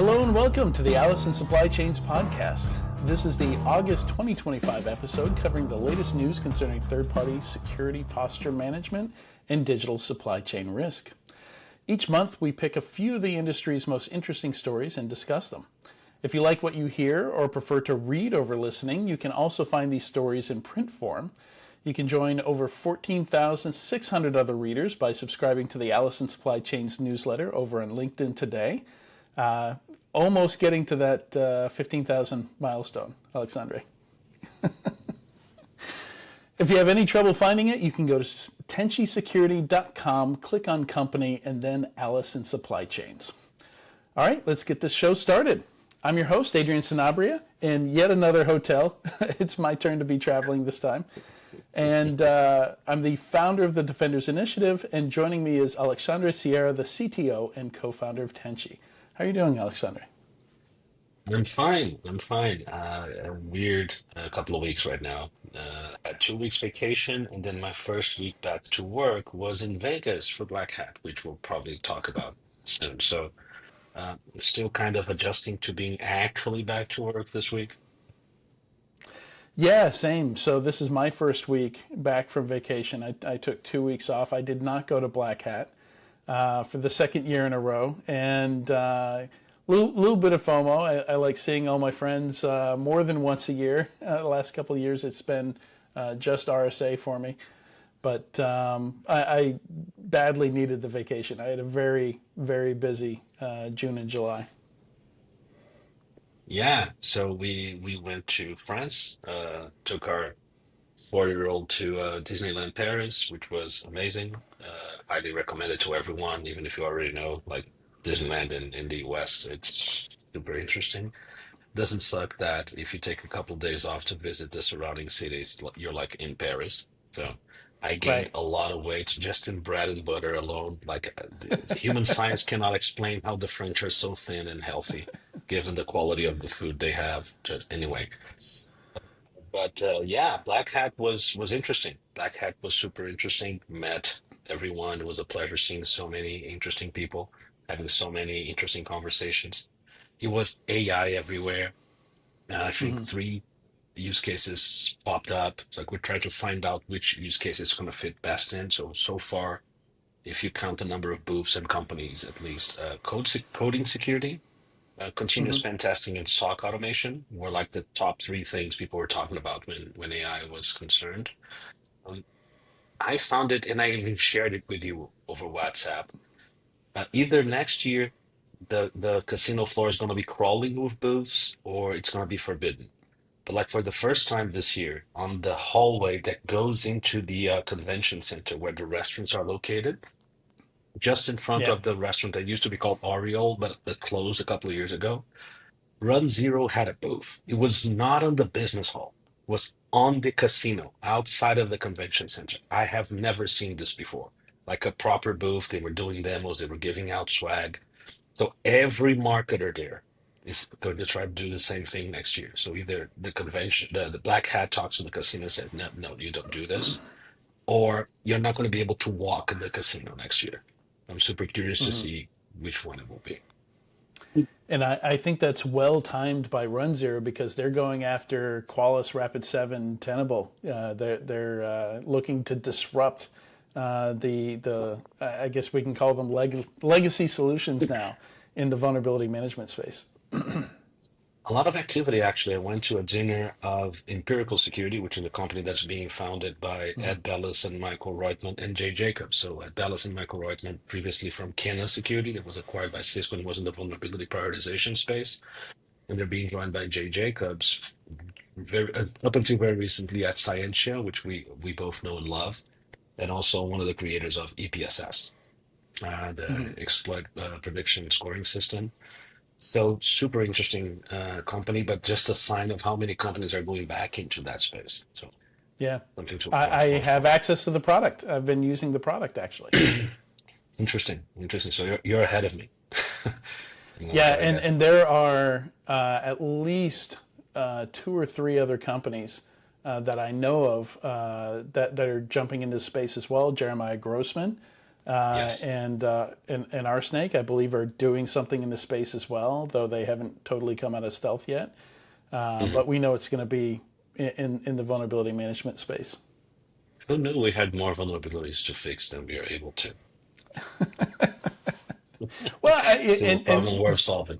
Hello and welcome to the Allison Supply Chains podcast. This is the August 2025 episode covering the latest news concerning third-party security posture management and digital supply chain risk. Each month, we pick a few of the industry's most interesting stories and discuss them. If you like what you hear or prefer to read over listening, you can also find these stories in print form. You can join over 14,600 other readers by subscribing to the Allison Supply Chains newsletter over on LinkedIn today. Almost getting to that 15,000 milestone, Alexandre. If you have any trouble finding it, you can go to tenchisecurity.com, click on company, and then Allison Supply Chains. All right, let's get this show started. I'm your host, Adrian Sanabria, in yet another hotel. It's my turn to be traveling this time. And I'm the founder of the Defenders Initiative, and joining me is Alexandre Sieira, the CTO and co-founder of Tenchi. How are you doing, Alexandre? I'm fine. I'm fine. A weird couple of weeks right now. Had 2 weeks vacation, and then my first week back to work was in Vegas for Black Hat, which we'll probably talk about soon. So, still kind of adjusting to being actually back to work this week. Yeah, same. So this is my first week back from vacation. I took 2 weeks off. I did not go to Black Hat for the second year in a row, and little bit of FOMO. I like seeing all my friends more than once a year. The last couple of years, it's been just RSA for me, but I badly needed the vacation. I had a very busy June and July. Yeah. So we went to France, took our 4-year-old to Disneyland Paris, which was amazing. Highly recommended to everyone, even if you already know, like Disneyland in the US, it's super interesting. Doesn't suck that if you take a couple days off to visit the surrounding cities, you're like in Paris. So I gained Right. a lot of weight just in bread and butter alone. Like the human science cannot explain how the French are so thin and healthy, given the quality of the food they have. Just anyway. But yeah, Black Hat was interesting. Black Hat was super interesting. Met everyone. It was a pleasure seeing so many interesting people, having so many interesting conversations. It was AI everywhere. I think Hmm. three use cases popped up. It's like we're trying to find out which use case is going to fit best in. So far, if you count the number of booths and companies, at least coding security, continuous Hmm. pen testing, and SOC automation were like the top three things people were talking about when AI was concerned. Um, I found it, and I even shared it with you over WhatsApp. Either next year, the casino floor is going to be crawling with booths, or it's going to be forbidden. But like for the first time this year, on the hallway that goes into the convention center where the restaurants are located, just in front Yeah. of the restaurant that used to be called Oriole, but that closed a couple of years ago, Run Zero had a booth. It was not on the business hall, it was on the casino outside of the convention center. I have never seen this before. Like a proper booth, they were doing demos, they were giving out swag. So every marketer there is going to try to do the same thing next year. So either the Black Hat talks to the casino and said, no, no, you don't do this, or you're not going to be able to walk in the casino next year. I'm super curious to Hmm. see which one it will be. And I think that's well timed by Run Zero because they're going after Qualys Rapid 7 Tenable. They're looking to disrupt the I guess we can call them legacy solutions now in the vulnerability management space. A lot of activity, actually. I went to a dinner of Empirical Security, which is a company that's being founded by Mhm. Ed Bellis and Michael Reutman and Jay Jacobs. So Ed Bellis and Michael Reutman, previously from Kenna Security, that was acquired by Cisco and was in the vulnerability prioritization space. And they're being joined by Jay Jacobs, up until very recently at Scientia, which we both know and love, and also one of the creators of EPSS, Mhm. the exploit prediction scoring system. So super interesting company, but just a sign of how many companies are going back into that space. So Yeah, something to I watch for have further. access to the product. I've been using the product actually. Interesting, interesting. So you're ahead of me. I'm gonna Yeah, try to and get. and there are at least two or three other companies that I know of that are jumping into the space as well. Jeremiah Grossman, Yes. And Arsenic, I believe, are doing something in the space as well, though they haven't totally come out of stealth yet. Mhm. But we know it's going to be in the vulnerability management space. Who knew we had more vulnerabilities to fix than we are able to? Well, Still a problem worth solving.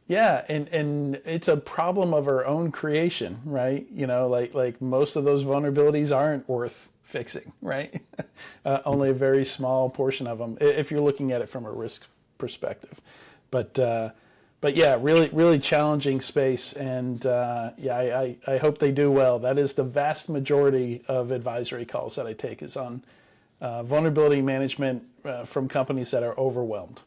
yeah, and it's a problem of our own creation, right? Like most of those vulnerabilities aren't worth fixing, right? Only a very small portion of them, if you're looking at it from a risk perspective. But but yeah, really challenging space, and yeah, I hope they do well. That is the vast majority of advisory calls that I take is on vulnerability management from companies that are overwhelmed.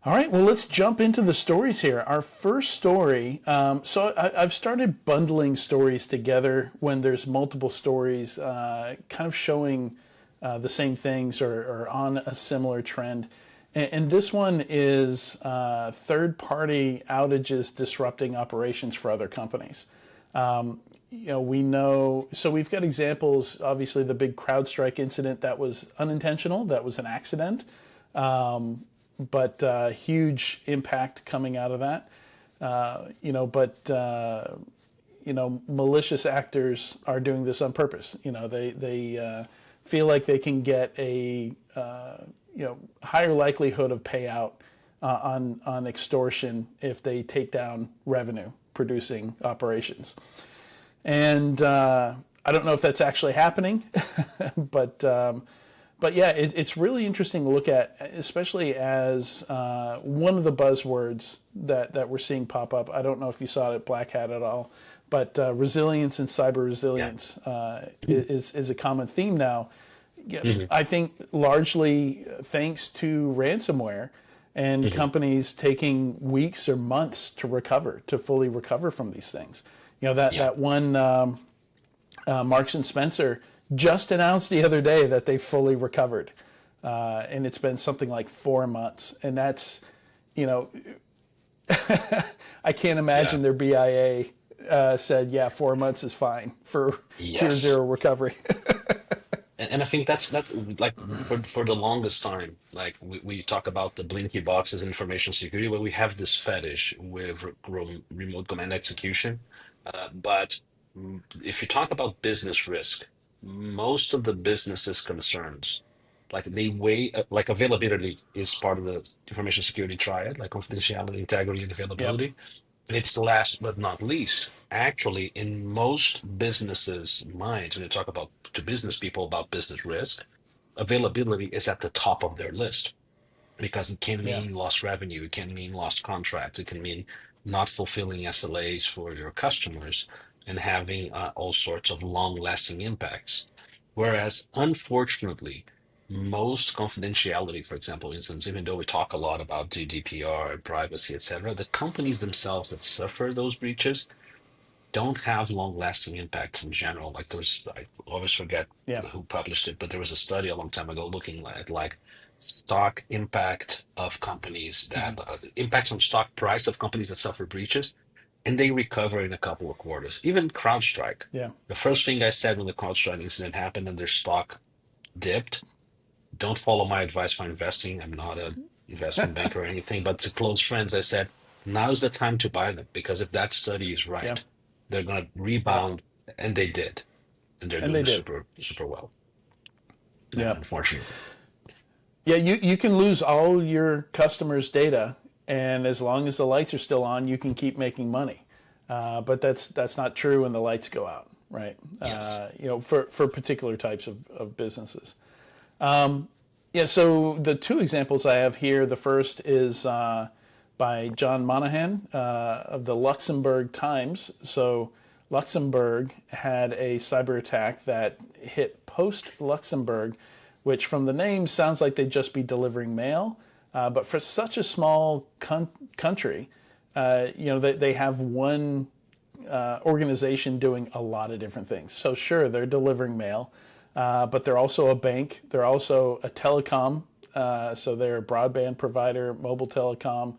All right, well, let's jump into the stories here. Our first story, I've started bundling stories together when there's multiple stories kind of showing the same things or on a similar trend. And this one is third-party outages disrupting operations for other companies. We know, so we've got examples, obviously the big CrowdStrike incident that was unintentional, that was an accident. But huge impact coming out of that. Malicious actors are doing this on purpose. They feel like they can get a higher likelihood of payout on extortion if they take down revenue producing operations. And I don't know if that's actually happening, but yeah, it's really interesting to look at, especially as one of the buzzwords that we're seeing pop up. I don't know if you saw it at Black Hat at all, but resilience and cyber Yeah. resilience is a common theme now. Hmm. I think largely thanks to ransomware and Hmm. companies taking weeks or months to fully recover from these things. Yeah. That one Marks and Spencer just announced the other day that they fully recovered, and it's been something like 4 months, and that's, you know, I can't Yeah. imagine their BIA said, yeah, 4 months is fine for tier Yes. zero recovery. And I think that's not like for the longest time, like we talk about the blinky boxes and information security, where we have this fetish with remote command execution. But if you talk about business risk, most of the business's concerns, like they weigh, like availability is part of the information security triad, like confidentiality, integrity, and Yep. availability. And it's last but not least, actually, in most businesses' minds, when you talk about to business people about business risk, availability is at the top of their list because it can Yeah. mean lost revenue, it can mean lost contracts, it can mean not fulfilling SLAs for your customers and having all sorts of long-lasting impacts. Whereas, unfortunately, most confidentiality, for example, instance, even though we talk a lot about GDPR and privacy, etc., the companies themselves that suffer those breaches don't have long-lasting impacts in general. Like I always forget Yeah. who published it, but there was a study a long time ago looking at like stock impact of companies Hmm. that impacts on stock price of companies that suffer breaches, and they recover in a couple of quarters. Even CrowdStrike. Yeah. The first thing I said when the CrowdStrike incident happened and their stock dipped, don't follow my advice for investing. I'm not a investment banker or anything, but to close friends, I said, now's the time to buy them because if that study is Yeah. right, they're going to Yeah. rebound, and they did, and they're And they doing did. super, super well. Yeah, Yeah. unfortunately. Yeah. You can lose all your customers' data, and as long as the lights are still on, you can keep making money. But that's not true when the lights go out, right? Yes. For particular types of businesses. Yeah, so the two examples I have here, the first is by John Monahan of the Luxembourg Times. So Luxembourg had a cyber attack that hit Post Luxembourg, which from the name sounds like they'd just be delivering mail. But for such a small country, they have one organization doing a lot of different things. So sure, they're delivering mail, but they're also a bank. They're also a telecom. So they're a broadband provider, mobile telecom,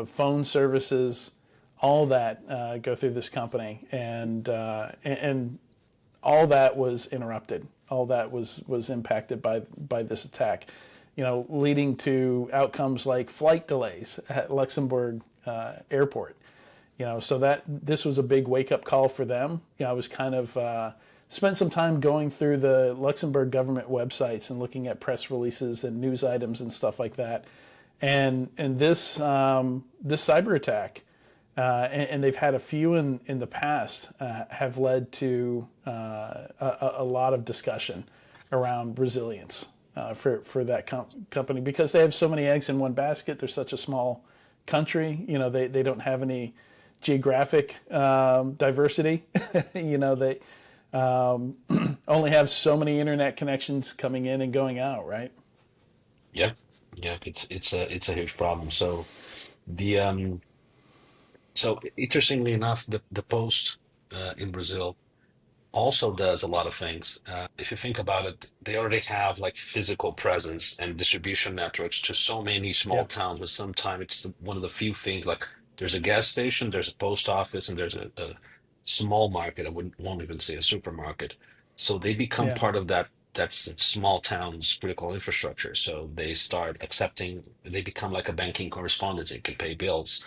phone services, all that go through this company, and all that was interrupted. all that was impacted by this attack, leading to outcomes like flight delays at Luxembourg airport. So that this was a big wake up call for them. I was kind of spent some time going through the Luxembourg government websites and looking at press releases and news items and stuff like that. And this cyber attack, and they've had a few in the past, have led to a lot of discussion around resilience for that company, because they have so many eggs in one basket. They're such a small country. They don't have any geographic diversity. They only have so many internet connections coming in and going out, right? Yeah, yeah, it's a huge problem. So the so interestingly enough, the post in Brazil also does a lot of things. If you think about it, they already have like physical presence and distribution networks to so many small Yeah, towns, but sometimes it's one of the few things, like there's a gas station, there's a post office, and there's a small market. I won't even say a supermarket. So they become yeah, part of that's small town's critical infrastructure. So they start accepting, they become like a banking correspondent. They can pay bills.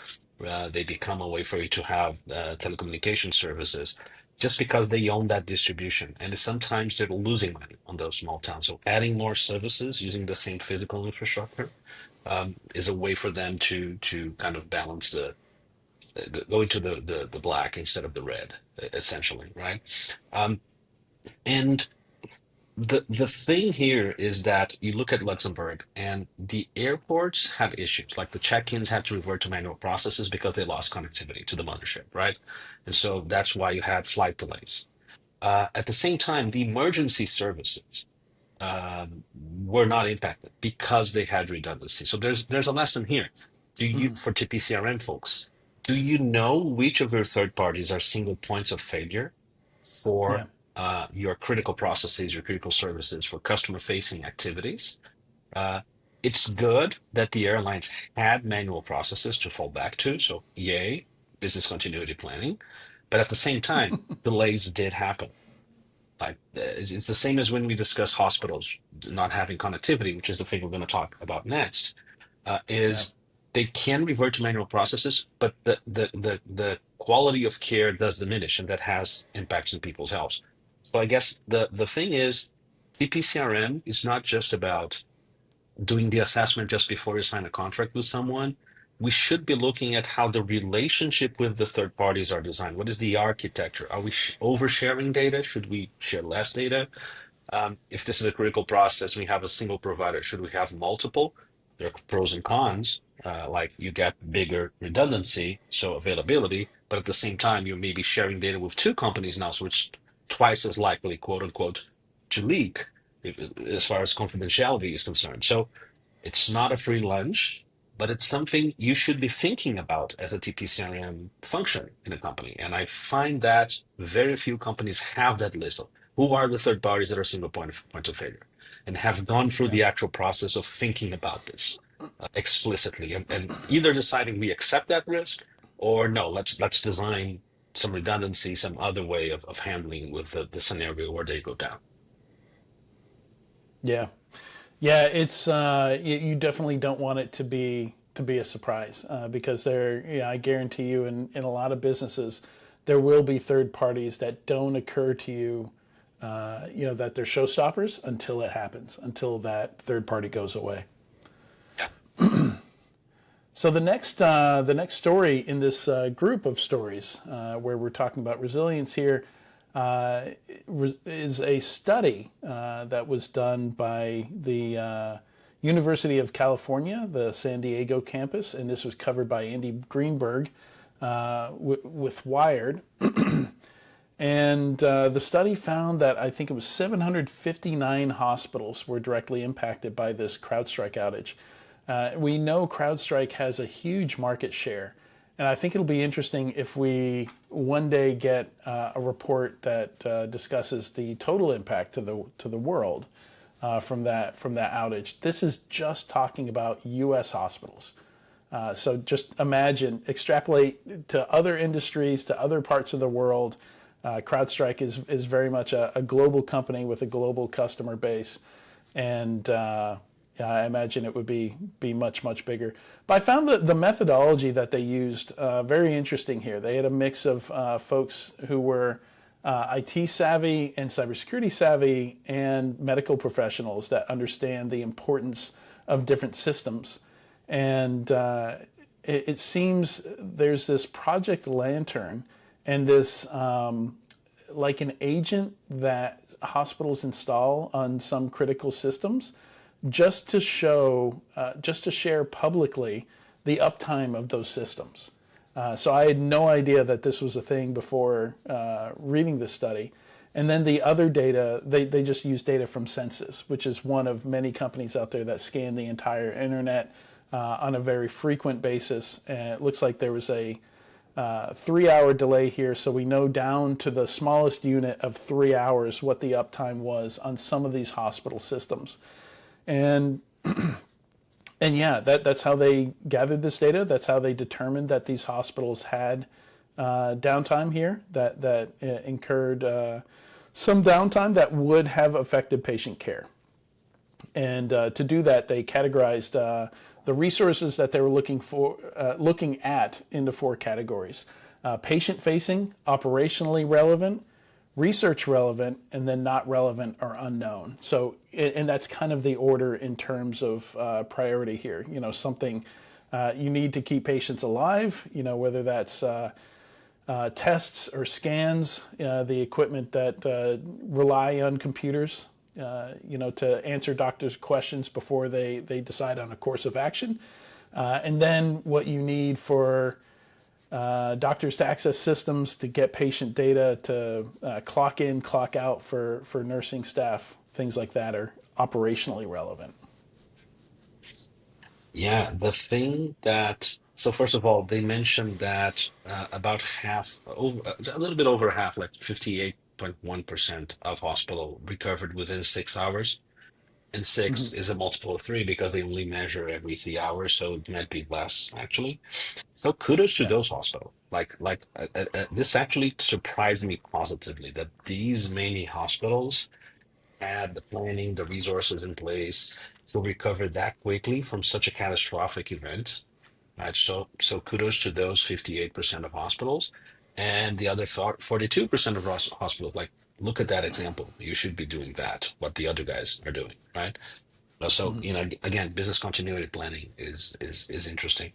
They become a way for you to have telecommunication services just because they own that distribution. And sometimes they're losing money on those small towns. So adding more services using the same physical infrastructure is a way for them to kind of balance go into the black instead of the red, essentially, right? Um, and the thing here is that you look at Luxembourg and the airports had issues, like the check-ins had to revert to manual processes because they lost connectivity to the mothership, right? And so that's why you had flight delays. At the same time, the emergency services were not impacted because they had redundancy. So there's a lesson here. mm, For TPCRM folks, do you know which of your third parties are single points of failure yeah, for your critical processes, your critical services, for customer-facing activities? Uh, it's good that the airlines had manual processes to fall back to. So yay, business continuity planning. But at the same time, delays did happen. Like it's the same as when we discuss hospitals not having connectivity, which is the thing we're going to talk about next. yeah, Is they can revert to manual processes, but the quality of care does diminish, and that has impacts on people's health. So I guess the thing is, CPCRM is not just about doing the assessment just before you sign a contract with someone. We should be looking at how the relationship with the third parties are designed. What is the architecture? Are we oversharing data? Should we share less data? If this is a critical process, we have a single provider. Should we have multiple? There are pros and cons. Like you get bigger redundancy, so availability, but at the same time, you may be sharing data with two companies now, so it's twice as likely, quote unquote, to leak as far as confidentiality is concerned. So it's not a free lunch, but it's something you should be thinking about as a TPCRM function in a company. And I find that very few companies have that list of who are the third parties that are single point of failure and have gone through yeah. the actual process of thinking about this explicitly and either deciding we accept that risk or no, let's design some redundancy, some other way of handling with the scenario where they go down. Yeah. Yeah, it's you definitely don't want it to be a surprise, because there, yeah, I guarantee you, in a lot of businesses, there will be third parties that don't occur to you, that they're showstoppers until it happens, until that third party goes away. Yeah. So the next story in this group of stories, where we're talking about resilience here, is a study that was done by the University of California, the San Diego campus, and this was covered by Andy Greenberg with Wired. And the study found that I think it was 759 hospitals were directly impacted by this CrowdStrike outage. We know CrowdStrike has a huge market share, and I think it'll be interesting if we one day get a report that discusses the total impact to the world from that outage. This is just talking about U.S. hospitals. So just imagine, extrapolate to other industries, to other parts of the world. CrowdStrike is very much a global company with a global customer base, and yeah, I imagine it would be much bigger. But I found the methodology that they used very interesting here. They had a mix of folks who were IT savvy and cybersecurity savvy, and medical professionals that understand the importance of different systems. And it seems there's this Project Lantern and this like an agent that hospitals install on some critical systems just to share publicly the uptime of those systems. So I had no idea that this was a thing before reading this study. And then the other data, they just use data from Census, which is one of many companies out there that scan the entire internet on a very frequent basis. And it looks like there was a 3-hour delay here, so we know down to the smallest unit of 3 hours what the uptime was on some of these hospital systems. And and yeah, that's how they gathered this data. That's how they determined that these hospitals had downtime here, that incurred some downtime that would have affected patient care. And to do that, they categorized the resources that they were looking at into 4 categories: patient-facing, operationally relevant, research relevant, and then not relevant or unknown. So, and that's kind of the order in terms of priority here. You know, something you need to keep patients alive, you know, whether that's tests or scans, the equipment that rely on computers, you know, to answer doctors' questions before they decide on a course of action. And then what you need for doctors to access systems to get patient data, to clock in, clock out for nursing staff, things like that are operationally relevant. Yeah, the thing that, so first of all, they mentioned that about half, a little bit over half, like 58.1% of hospital recovered within 6 hours. And Mm-hmm. six is a multiple of three because they only measure every 3 hours, so it might be less actually. So kudos to Yeah. those hospitals. This actually surprised me positively that these many hospitals had the planning, the resources in place to recover that quickly from such a catastrophic event. Right. So kudos to those 58% of hospitals, and the other 42% of hospitals. Like, look at that example. You should be doing that, what the other guys are doing, right? So, Mm-hmm. again, business continuity planning is interesting.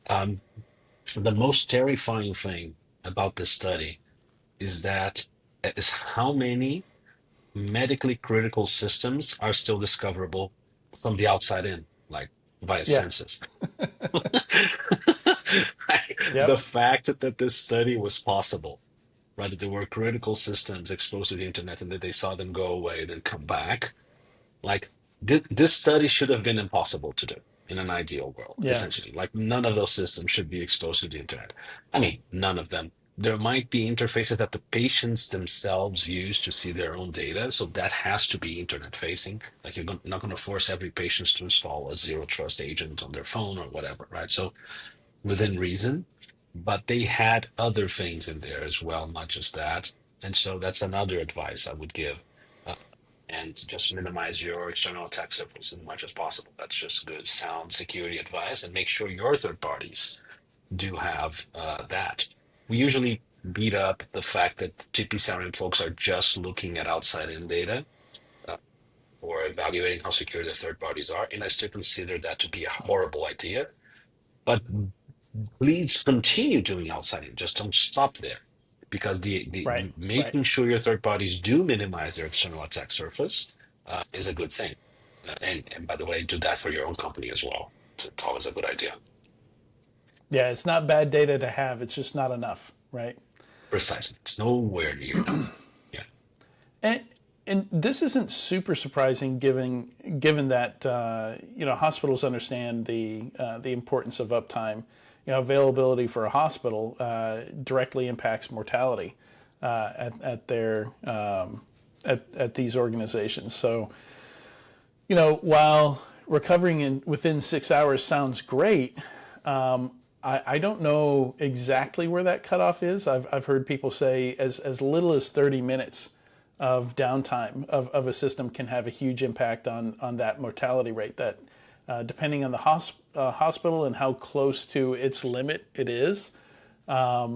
Um, the most terrifying thing about this study is how many medically critical systems are still discoverable from the outside in, like via Yeah. census. Like, the Yep. fact that this study was possible, right? That there were critical systems exposed to the internet and that they saw them go away, then come back. Like, this study should have been impossible to do in an ideal world, Yeah. essentially. Like, none of those systems should be exposed to the internet. I mean, none of them. There might be interfaces that the patients themselves use to see their own data, so that has to be internet facing. Like, you're not going to force every patient to install a zero trust agent on their phone or whatever, right? So within reason, but they had other things in there as well, not just that. And so that's another advice I would give. Uh, and just minimize your external attack surface as much as possible. That's just good, sound security advice, and make sure your third parties do have that. We usually beat up the fact that TPCRM folks are just looking at outside in data uh, or evaluating how secure the third parties are, and I still consider that to be a horrible idea. But please continue doing outside in. Just don't stop there, because the Right. Right. making sure your third parties do minimize their external attack surface is a good thing. And by the way, do that for your own company as well. It's always a good idea. Yeah. It's not bad data to have. It's just not enough. Right. Precisely. It's nowhere near enough. Yeah. And and this isn't super surprising, given that you know, hospitals understand the importance of uptime. You know, availability for a hospital directly impacts mortality at their at these organizations. So, you know, while recovering in within 6 hours sounds great, I don't know exactly where that cutoff is. I've heard people say as little as 30 minutes of downtime of a system can have a huge impact on that mortality rate. That depending on the hospital and how close to its limit it is, a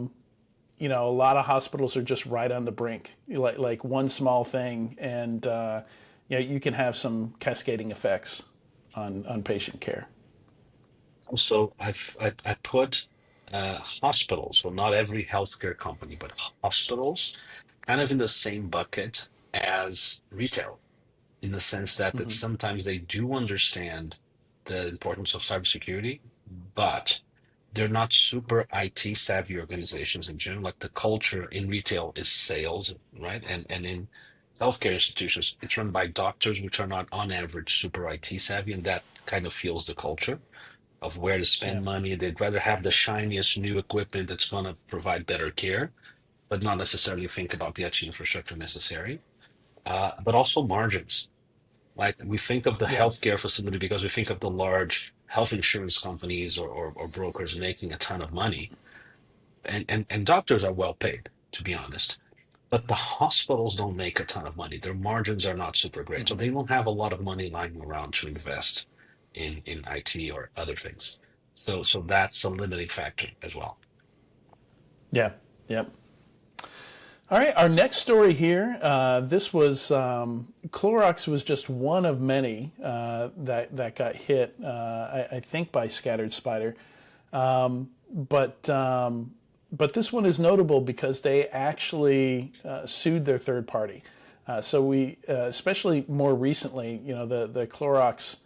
lot of hospitals are just right on the brink. Like one small thing, and you can have some cascading effects on patient care. Also, I put hospitals, so not every healthcare company, but hospitals, kind of in the same bucket as retail, in the sense that Hmm. sometimes they do understand the importance of cybersecurity, but they're not super IT savvy organizations in general. Like the culture in retail is sales, right? And in healthcare institutions, it's run by doctors, which are not on average super IT savvy, and that kind of fuels the culture of where to Yeah. spend money. They'd rather have the shiniest new equipment that's going to provide better care, but not necessarily think about the IT infrastructure necessary. But also margins. Like we think of the Yeah. healthcare facility because we think of the large health insurance companies or brokers making a ton of money. And doctors are well paid, to be honest. But the hospitals don't make a ton of money. Their margins are not super great. So Hmm. they don't have a lot of money lying around to invest in IT or other things. So that's a limiting factor as well. Yeah. Yeah. All right, our next story here. This was Clorox was just one of many that got hit. I think by scattered spider, but but this one is notable because they actually sued their third party. So we, especially more recently, the Clorox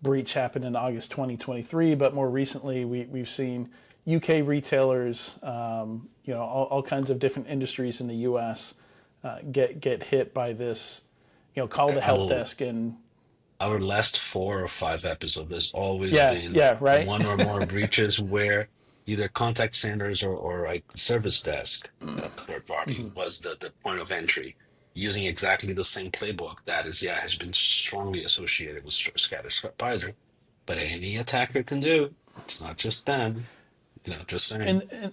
breach happened in August 2023, but more recently we've seen UK retailers, all kinds of different industries in the US get hit by this. Call the help Our, desk and our last 4 or 5 episodes, there's always yeah, been yeah, right. one or more breaches where either contact centers or like service desk, third party, Hmm. was the point of entry using exactly the same playbook that is, yeah, has been strongly associated with scatter spider. But any attacker can do. It's not just them, just saying. And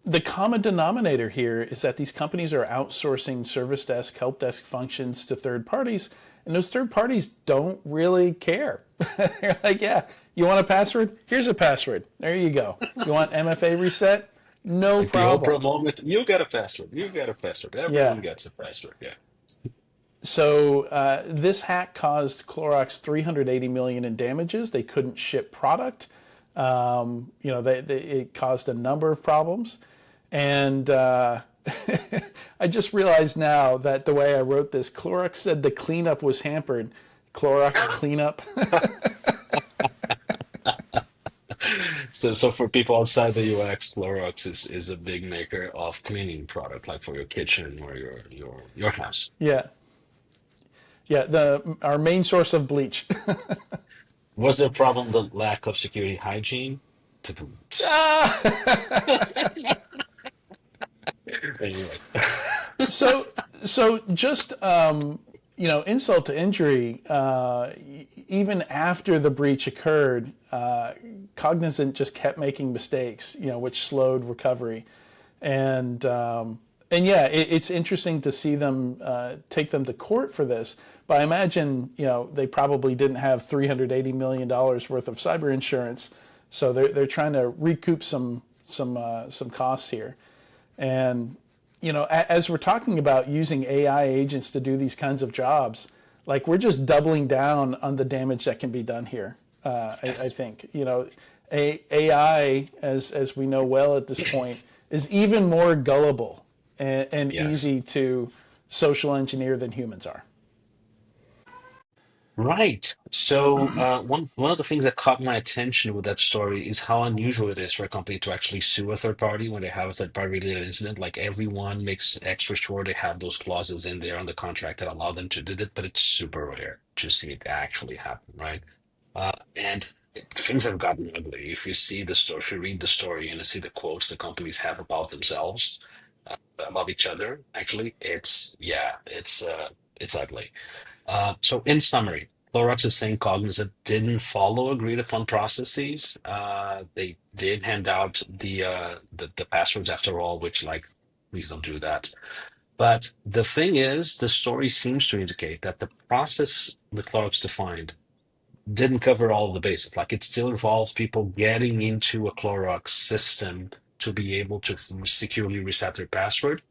the common denominator here is that these companies are outsourcing service desk, help desk functions to third parties, and those third parties don't really care. They're like, yeah, you want a password? Here's a password. There you go. You want MFA reset? No Like the Oprah problem. moment, you get a password, you get a password, Yeah. everyone gets a password. Yeah. So this hack caused Clorox 380 million in damages. They couldn't ship product. It caused a number of problems, and I just realized now that the way I wrote this, Clorox said the cleanup was hampered. Clorox cleanup. So for people outside the UX, Clorox is a big maker of cleaning product, like for your kitchen or your house. Yeah, yeah. The our main source of bleach. Was the problem the lack of security hygiene? Anyway. so so just insult to injury. Even after the breach occurred, Cognizant just kept making mistakes, which slowed recovery. And yeah, it's interesting to see them take them to court for this. But I imagine they probably didn't have $380 million worth of cyber insurance, so they're trying to recoup some costs here. And as we're talking about using AI agents to do these kinds of jobs, like we're just doubling down on the damage that can be done here. I Yes. think AI, as we know well at this point, is even more gullible and Yes. easy to social engineer than humans are. Right. So one of the things that caught my attention with that story is how unusual it is for a company to actually sue a third party when they have a third party related incident. Like everyone makes extra sure they have those clauses in there on the contract that allow them to do that, but it's super rare to see it actually happen, right? Things have gotten ugly. If you see the story, if you read the story and you see the quotes the companies have about themselves, about each other, actually, it's yeah, it's ugly. So in summary. Clorox is saying Cognizant didn't follow agreed upon processes. They did hand out the passwords after all, which like please don't do that. But the thing is, the story seems to indicate that the process the Clorox defined didn't cover all of the bases. Like it still involves people getting into a Clorox system to be able to securely reset their password.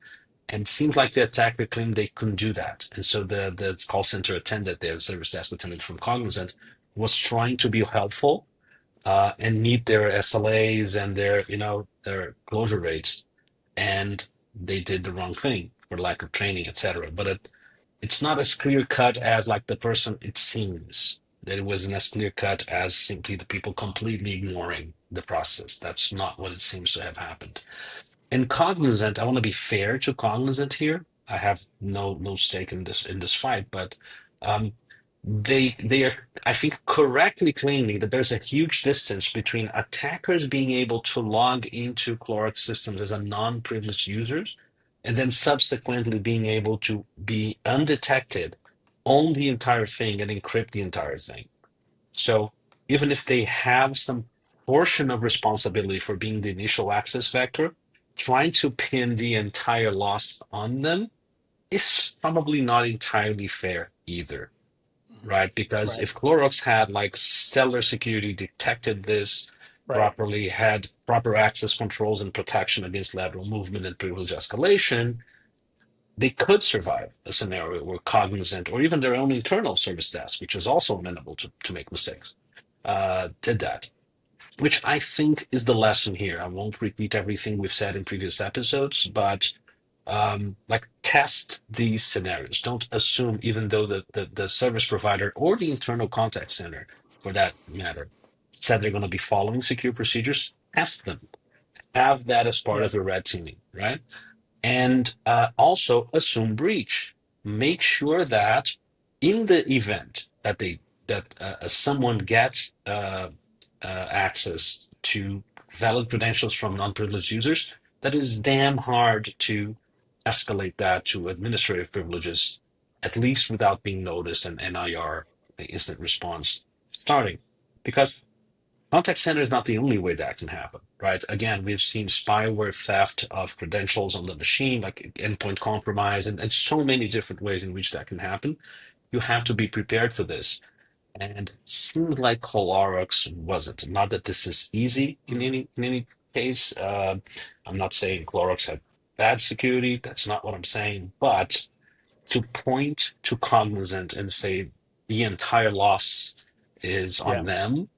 And it seems like the attacker claimed they couldn't do that. And so the call center attendant there, the service desk attendant from Cognizant, was trying to be helpful and meet their SLAs and their closure rates. And they did the wrong thing for lack of training, etc. But it's not as clear cut as like the person it seems. That it wasn't as clear cut as simply the people completely ignoring the process. That's not what it seems to have happened. And Cognizant, I want to be fair to Cognizant here. I have no stake in this fight, but um, they are, I think, correctly claiming that there's a huge distance between attackers being able to log into Clorox systems as a non-privileged users, and then subsequently being able to be undetected, own the entire thing, and encrypt the entire thing. So even if they have some portion of responsibility for being the initial access vector, trying to pin the entire loss on them is probably not entirely fair either, right? Because Right. if Clorox had like stellar security, detected this Right. properly, had proper access controls and protection against lateral movement and privilege escalation, they could survive a scenario where Cognizant or even their own internal service desk, which is also amenable to make mistakes, did that, which I think is the lesson here. I won't repeat everything we've said in previous episodes, but like test these scenarios. Don't assume, even though the service provider or the internal contact center, for that matter, said they're going to be following secure procedures, test them. Have that as part Yeah. of your red teaming, right? And also assume breach. Make sure that in the event that someone gets access to valid credentials from non-privileged users, that is damn hard to escalate that to administrative privileges, at least without being noticed and NIR, instant response, starting. Because contact center is not the only way that can happen, right? Again, we've seen spyware theft of credentials on the machine, like endpoint compromise, and so many different ways in which that can happen. You have to be prepared for this. And seemed like Clorox wasn't. Not that this is easy in any case. I'm not saying Clorox had bad security. That's not what I'm saying. But to point to Cognizant and say the entire loss is Yeah. on them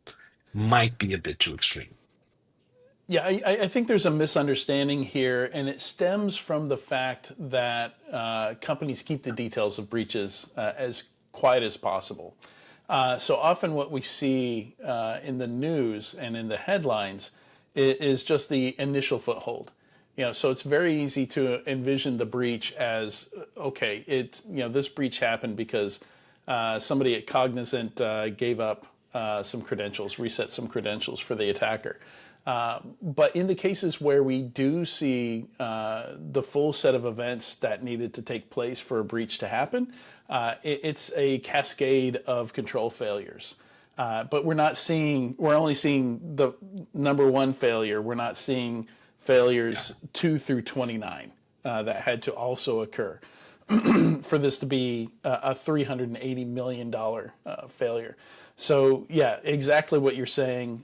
might be a bit too extreme. Yeah, I think there's a misunderstanding here, and it stems from the fact that companies keep the details of breaches as quiet as possible. So often, what we see in the news and in the headlines is just the initial foothold. So it's very easy to envision the breach as okay. This breach happened because somebody at Cognizant gave up some credentials, reset some credentials for the attacker. But in the cases where we do see the full set of events that needed to take place for a breach to happen, it's a cascade of control failures. But we're only seeing the number one failure. We're not seeing Yeah, failures 2 through 29 that had to also occur for this to be a $380 million failure. So yeah, exactly what you're saying.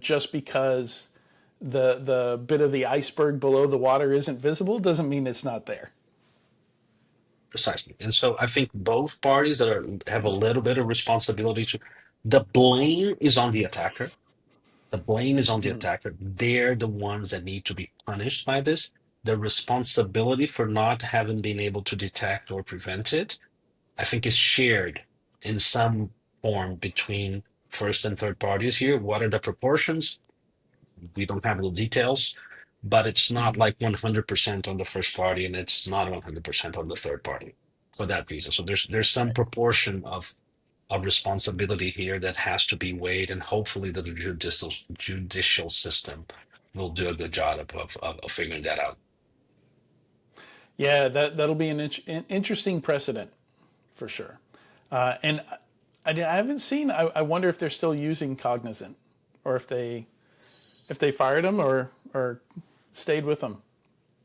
Just because the bit of the iceberg below the water isn't visible doesn't mean it's not there. precisely. And so I think both parties have a little bit of responsibility to. The blame is on the attacker. The blame is on the Mm-hmm. attacker. They're the ones that need to be punished by this. The responsibility for not having been able to detect or prevent it, I think, is shared in some form between first and third parties here. What are the proportions? We don't have the details, but it's not Mm-hmm. like 100% on the first party and it's not 100% on the third party for that reason. So there's some Right. proportion of responsibility here that has to be weighed, and hopefully the judicial system will do a good job of figuring that out. Yeah, that'll be an interesting precedent for sure. And I haven't seen. I wonder if they're still using Cognizant, or if they fired him or stayed with them.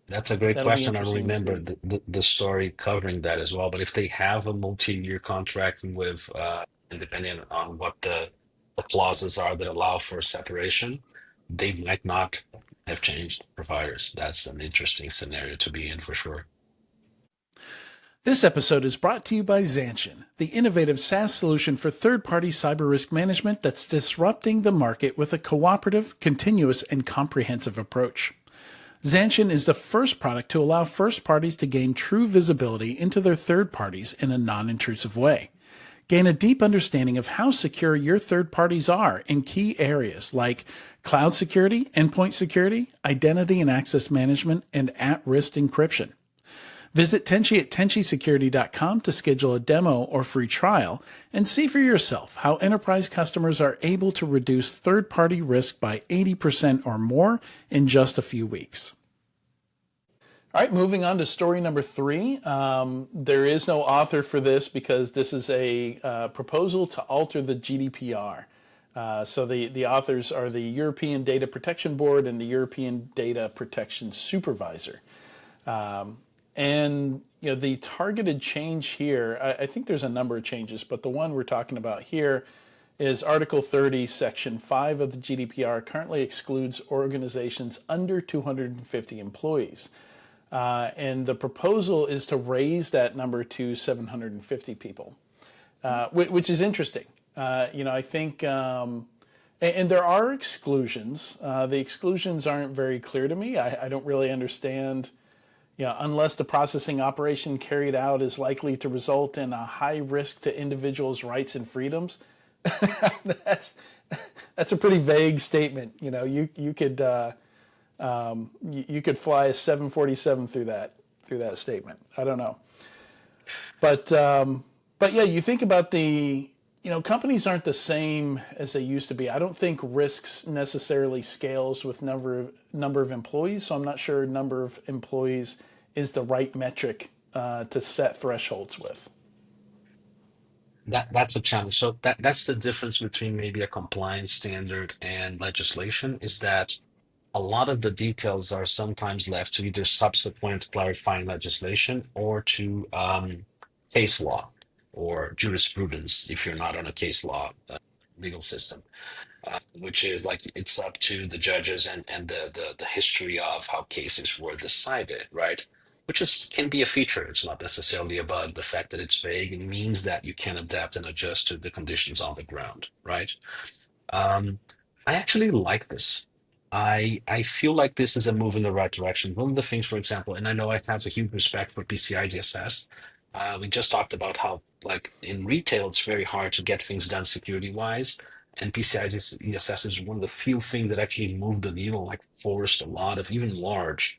That's a great That'll be question. I don't interesting to remember see. the story covering that as well. But if they have a multi-year contract with, and depending on what the clauses are that allow for separation, they might not have changed providers. That's an interesting scenario to be in for sure. This episode is brought to you by Zanshin, the innovative SaaS solution for third-party cyber risk management that's disrupting the market with a cooperative, continuous, and comprehensive approach. Zanshin is the first product to allow first parties to gain true visibility into their third parties in a non-intrusive way. Gain a deep understanding of how secure your third parties are in key areas like cloud security, endpoint security, identity and access management, and at-risk encryption. Visit Tenchi at tenchisecurity.com to schedule a demo or free trial and see for yourself how enterprise customers are able to reduce third-party risk by 80% or more in just a few weeks. All right, moving on to story number 3. There is no author for this because this is a proposal to alter the GDPR. So the authors are the European Data Protection Board and the European Data Protection Supervisor. And the targeted change here, I think there's a number of changes, but the one we're talking about here is Article 30, Section 5 of the GDPR currently excludes organizations under 250 employees. And the proposal is to raise that number to 750 people, which is interesting. I think, and there are exclusions. The exclusions aren't very clear to me. I don't really understand, unless the processing operation carried out is likely to result in a high risk to individuals' rights and freedoms. that's a pretty vague statement. You could you could fly a 747 through that statement. I don't know, but yeah, you think about companies aren't the same as they used to be. I don't think risks necessarily scales with number of employees, so I'm not sure number of employees is the right metric to set thresholds with. That's a challenge. So that's the difference between maybe a compliance standard and legislation, is that a lot of the details are sometimes left to either subsequent clarifying legislation or to case law or jurisprudence if you're not on a case law legal system, which is like it's up to the judges and the history of how cases were decided, right? Which is can be a feature. It's not necessarily a bug. The fact that it's vague, it means that you can adapt and adjust to the conditions on the ground, right? Um, I actually like this. I feel like this is a move in the right direction. One of the things, for example, and I know I have a huge respect for PCI DSS. We just talked about how, like in retail, it's very hard to get things done security wise, and PCI DSS is one of the few things that actually moved the needle, like forced a lot of even large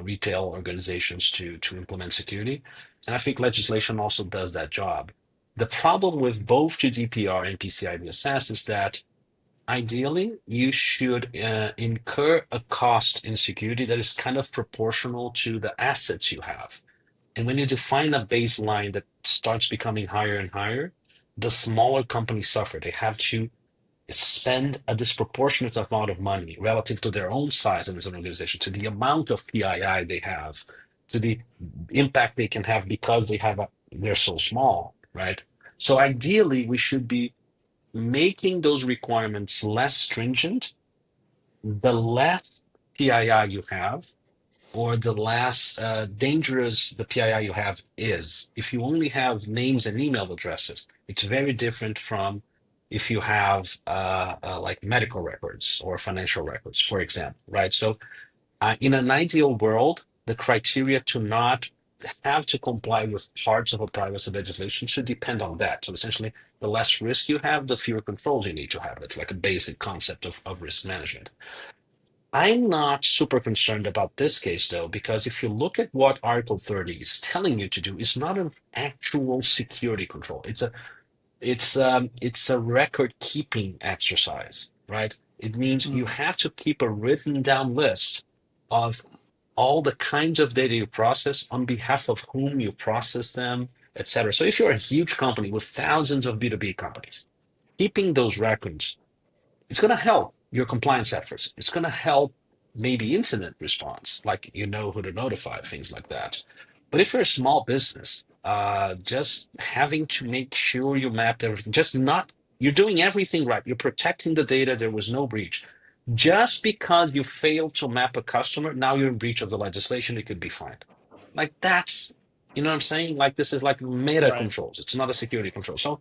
retail organizations to implement security. And I think legislation also does that job. The problem with both GDPR and PCI DSS is that ideally, you should incur a cost in security that is kind of proportional to the assets you have. And when you define a baseline that starts becoming higher and higher, the smaller companies suffer. They have to spend a disproportionate amount of money relative to their own size as an organization, to the amount of PII they have, to the impact they can have because they're so small, right? So ideally, we should be making those requirements less stringent, the less PII you have, or the less dangerous the PII you have is. If you only have names and email addresses, it's very different from if you have like medical records or financial records, for example, right? So in an ideal world, the criteria to not have to comply with parts of a privacy legislation should depend on that. So essentially, the less risk you have, the fewer controls you need to have. That's like a basic concept of risk management. I'm not super concerned about this case though, because if you look at what Article 30 is telling you to do, it's not an actual security control. It's a record keeping exercise, right? It means you Mm. have to keep a written down list of all the kinds of data you process, on behalf of whom you process them, etc. So if you're a huge company with thousands of B2B companies, keeping those records, it's going to help your compliance efforts. It's going to help maybe incident response, like you know who to notify, things like that. But if you're a small business, just having to make sure you mapped everything, just not, you're doing everything right. You're protecting the data. There was no breach. Just because you failed to map a customer, now you're in breach of the legislation. It could be fined. Like that's, you know what I'm saying? Like this is like meta Right. controls. It's not a security control. So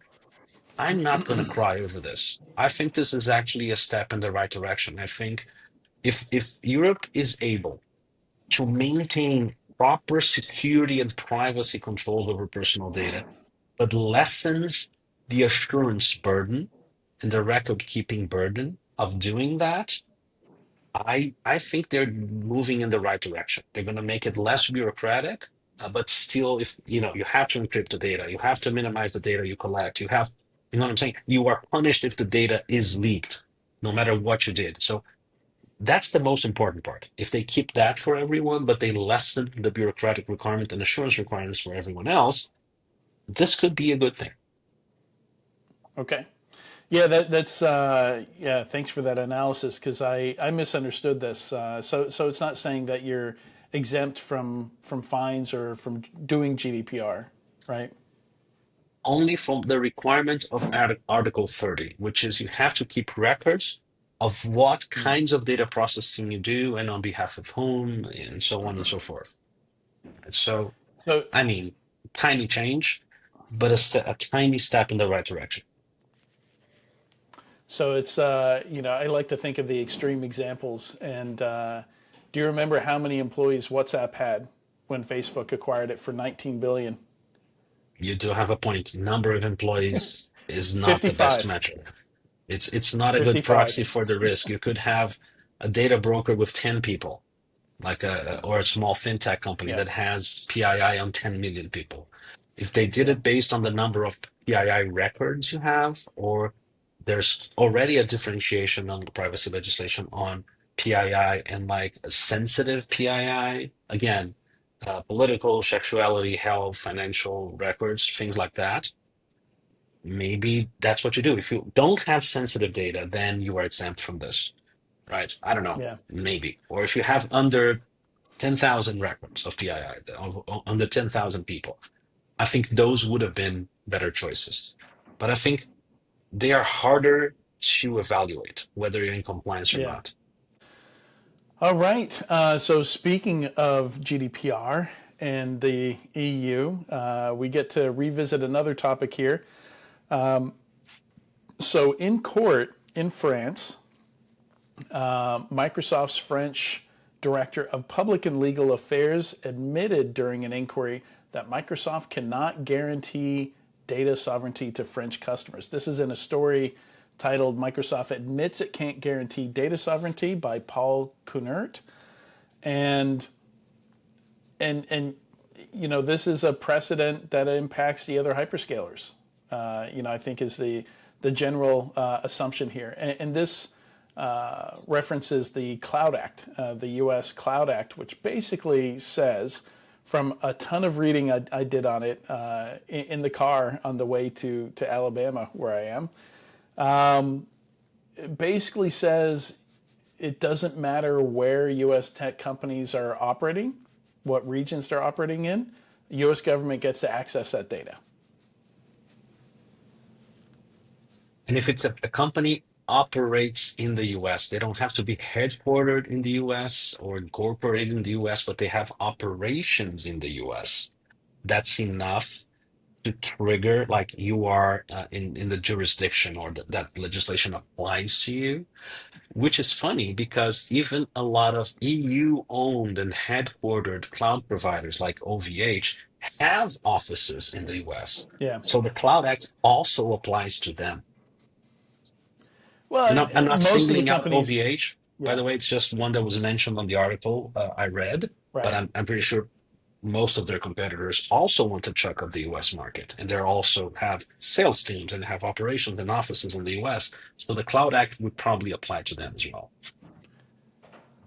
I'm not going to cry over this. I think this is actually a step in the right direction. I think if Europe is able to maintain proper security and privacy controls over personal data, but lessens the assurance burden and the record keeping burden of doing that, I think they're moving in the right direction. They're going to make it less bureaucratic, but still, if you know, you have to encrypt the data, you have to minimize the data you collect. You have, you know what I'm saying? You are punished if the data is leaked, no matter what you did. So that's the most important part. If they keep that for everyone, but they lessen the bureaucratic requirement and assurance requirements for everyone else, this could be a good thing. Okay. Yeah, that's yeah. Thanks for that analysis because I misunderstood this. So it's not saying that you're exempt from fines or from doing GDPR, right? Only from the requirement of Article 30, which is you have to keep records of what Mm. kinds of data processing you do and on behalf of whom, and so on and so forth. So, So I mean, tiny change, but a tiny step in the right direction. so it's I like to think of the extreme examples. And do you remember how many employees WhatsApp had when Facebook acquired it for 19 billion? You do have a point. Number of employees is not the best 55. metric. It's not a good 55. proxy for the risk. You could have a data broker with 10 people like or a small fintech company Yeah. that has PII on 10 million people. If they did Yeah. it based on the number of PII records you have, or there's already a differentiation on the privacy legislation on PII and like a sensitive PII, again, political, sexuality, health, financial records, things like that. Maybe that's what you do. If you don't have sensitive data, then you are exempt from this, right? I don't know, Yeah. maybe. Or if you have under 10,000 records of PII under 10,000 people. I think those would have been better choices. But I think they are harder to evaluate whether you're in compliance or Yeah. not. All right. So speaking of GDPR and the EU, we get to revisit another topic here. So in court in France, Microsoft's French director of public and legal affairs admitted during an inquiry that Microsoft cannot guarantee data sovereignty to French customers. This is in a story titled Microsoft Admits It Can't Guarantee Data Sovereignty by Paul Kunert. And and this is a precedent that impacts the other hyperscalers. I think is the general assumption here. And this references the Cloud Act, the U.S. Cloud Act, which basically says, from a ton of reading I did on it in the car on the way to Alabama, where I am, it basically says it doesn't matter where U.S. tech companies are operating, what regions they're operating in, the U.S. government gets to access that data. And if it's a company operates in the US, they don't have to be headquartered in the US or incorporated in the US, but they have operations in the US. That's enough to trigger, like you are in the jurisdiction or that legislation applies to you. Which is funny because even a lot of EU owned and headquartered cloud providers like OVH have offices in the US. Yeah. So the Cloud Act also applies to them. And Well, I'm not most of the singling out companies, OVH, by yeah, the way, it's just one that was mentioned on the article I read, but right. I'm pretty sure most of their competitors also want a chunk of the US market. And they also have sales teams and have operations and offices in the US. So the Cloud Act would probably apply to them as well.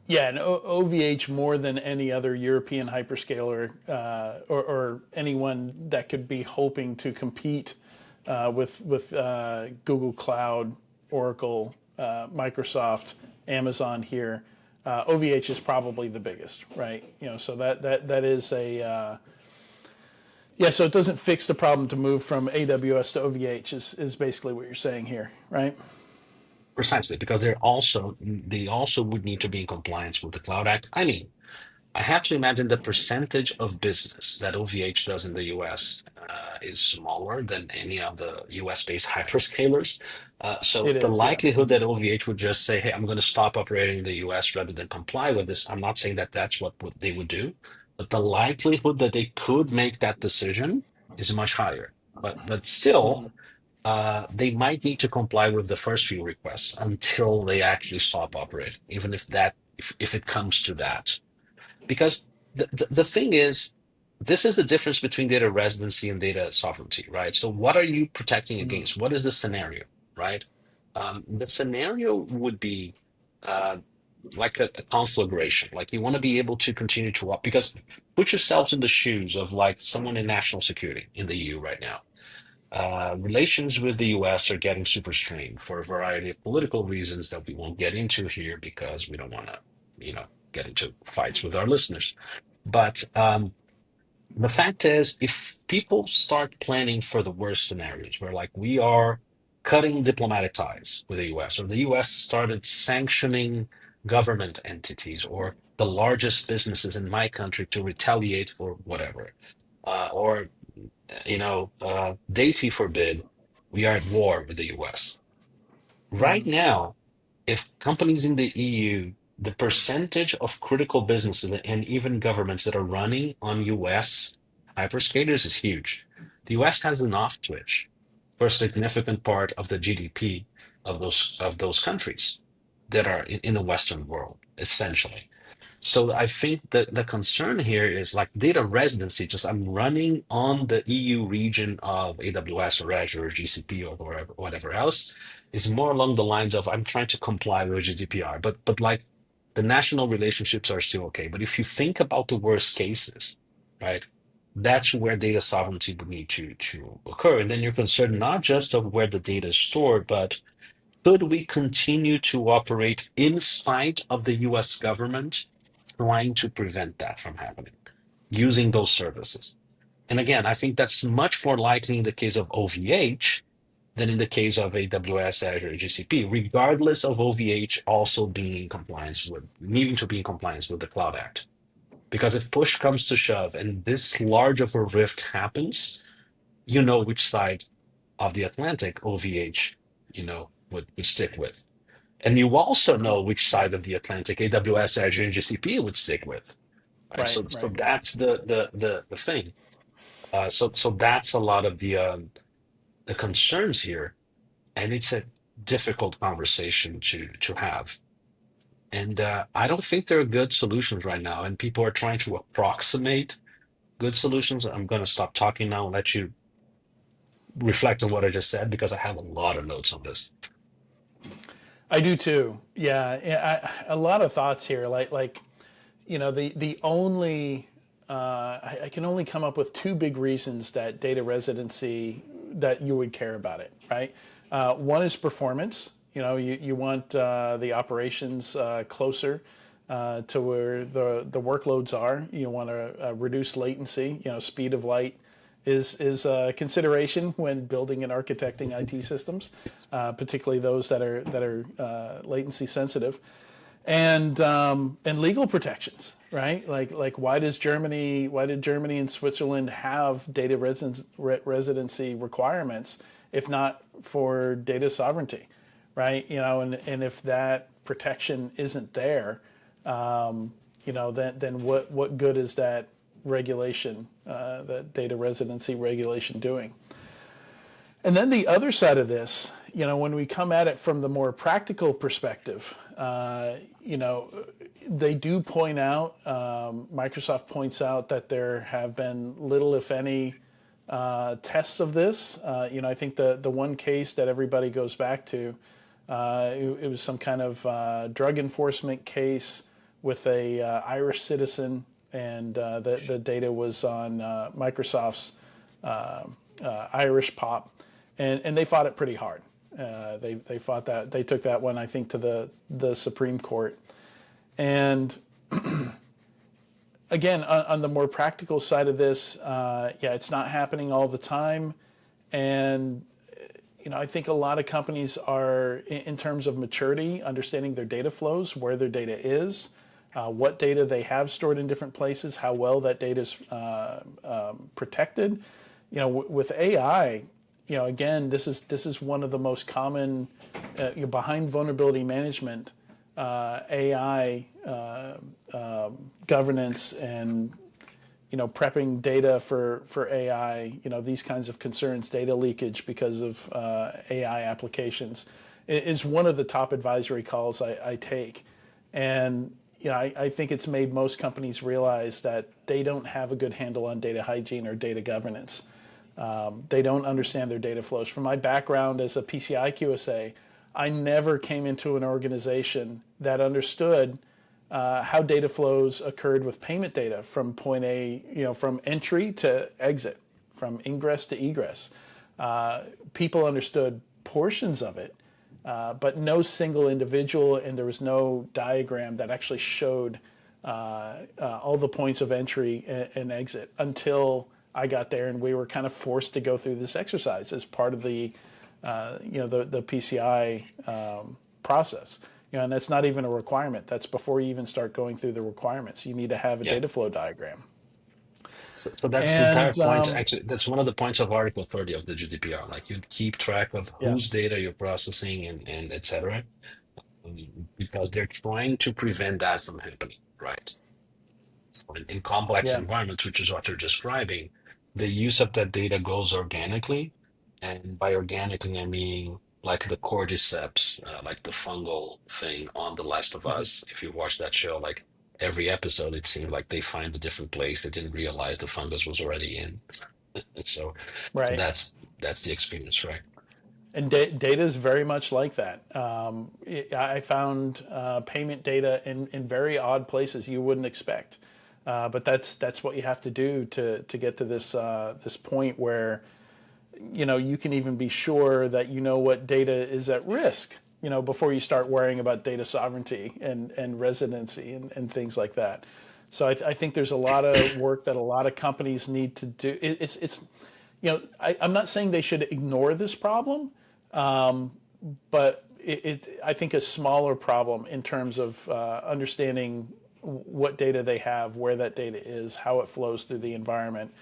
Yeah, and OVH more than any other European hyperscaler or anyone that could be hoping to compete with Google Cloud, Oracle, Microsoft, Amazon here. OVH is probably the biggest, right? So that is a yeah. So it doesn't fix the problem to move from AWS to OVH is basically what you're saying here, right? Precisely, because they also would need to be in compliance with the Cloud Act. I mean, I have to imagine the percentage of business that OVH does in the US is smaller than any of the US-based hyperscalers. So It the is, yeah. likelihood that OVH would just say, "Hey, I'm going to stop operating in the US rather than comply with this," I'm not saying that that's what they would do, but the likelihood that they could make that decision is much higher. But still, Mm-hmm. they might need to comply with the first few requests until they actually stop operating, even if it comes to that. Because the thing is, this is the difference between data residency and data sovereignty, right? So what are you protecting Mm-hmm. against? What is the scenario, right? The scenario would be uh, like a conflagration. Like you want to be able to continue to up because put yourselves in the shoes of like someone in national security in the EU right now. Relations with the US are getting super strained for a variety of political reasons that we won't get into here because we don't want to, get into fights with our listeners. But the fact is, if people start planning for the worst scenarios, where like we are cutting diplomatic ties with the US, or the US started sanctioning government entities or the largest businesses in my country to retaliate for whatever, or deity forbid, we are at war with the US. Right Mm-hmm. now, if companies in the EU, the percentage of critical businesses and even governments that are running on US hyperscalers is huge. The US has an off switch for a significant part of the GDP of those countries that are in the Western world, essentially. So I think that the concern here is like data residency, just I'm running on the EU region of AWS or Azure or GCP or whatever else, is more along the lines of I'm trying to comply with GDPR. But like the national relationships are still okay. But if you think about the worst cases, right, that's where data sovereignty would need to occur. And then you're concerned not just of where the data is stored, but could we continue to operate in spite of the US government trying to prevent that from happening using those services? And again, I think that's much more likely in the case of OVH than in the case of AWS, Azure, and GCP, regardless of OVH also being in compliance with, needing to be in compliance with the Cloud Act. Because if push comes to shove and this large of a rift happens, you know which side of the Atlantic OVH, would stick with. And you also know which side of the Atlantic AWS, Azure, and GCP would stick with. Right. Right, So right. that's the thing. So that's a lot of the concerns here, and it's a difficult conversation to have. And I don't think there are good solutions right now, and people are trying to approximate good solutions. I'm going to stop talking now and let you reflect on what I just said because I have a lot of notes on this. I do too. Yeah, yeah. A lot of thoughts here. Like the only I can only come up with two big reasons that data residency that you would care about it, right? One is performance. You want the operations closer to where the workloads are. You want to reduce latency. Speed of light is a consideration when building and architecting IT systems, particularly those that are latency sensitive, and legal protections, right? Like why did Germany and Switzerland have data residency requirements if not for data sovereignty, right? And if that protection isn't there, then what good is that regulation, that data residency regulation doing? And then the other side of this, when we come at it from the more practical perspective, they do point out, Microsoft points out that there have been little, if any, tests of this. I think the one case that everybody goes back to, it was some kind of drug enforcement case with a Irish citizen and the data was on Microsoft's uh, Irish pop, and they fought it pretty hard. They fought that. They took that one, I think, to the Supreme Court. And again, on the more practical side of this, yeah, it's not happening all the time, and I think a lot of companies are, in terms of maturity, understanding their data flows, where their data is, what data they have stored in different places, how well that data is protected. With AI, again, this is one of the most common behind vulnerability management, AI governance and prepping data for AI, these kinds of concerns, data leakage because of AI applications, is one of the top advisory calls I take. And I think it's made most companies realize that they don't have a good handle on data hygiene or data governance. They don't understand their data flows. From my background as a PCI QSA, I never came into an organization that understood how data flows occurred with payment data from point A, from entry to exit, from ingress to egress. People understood portions of it, but no single individual, and there was no diagram that actually showed all the points of entry and exit until I got there, and we were kind of forced to go through this exercise as part of the PCI process. And that's not even a requirement. That's before you even start going through the requirements. You need to have a Yeah. data flow diagram. So that's the entire And point. Actually, that's one of the points of Article 30 of the GDPR. Like you keep track of yeah, whose data you're processing and et cetera, because they're trying to prevent that from happening, right? So in complex yeah, environments, which is what you're describing, the use of that data goes organically. And by organically, I mean like the cordyceps, like the fungal thing on The Last of mhm, Us. If you watch that show, like every episode, it seemed like they find a different place. They didn't realize the fungus was already in. And so right. that's the experience, right? And data is very much like that. I found payment data in very odd places you wouldn't expect. But that's what you have to do to get to this point where you can even be sure that what data is at risk, before you start worrying about data sovereignty and residency and things like that. So I think there's a lot of work that a lot of companies need to do. It's I'm not saying they should ignore this problem, um, but I think a smaller problem in terms of understanding what data they have, where that data is, how it flows through the environment.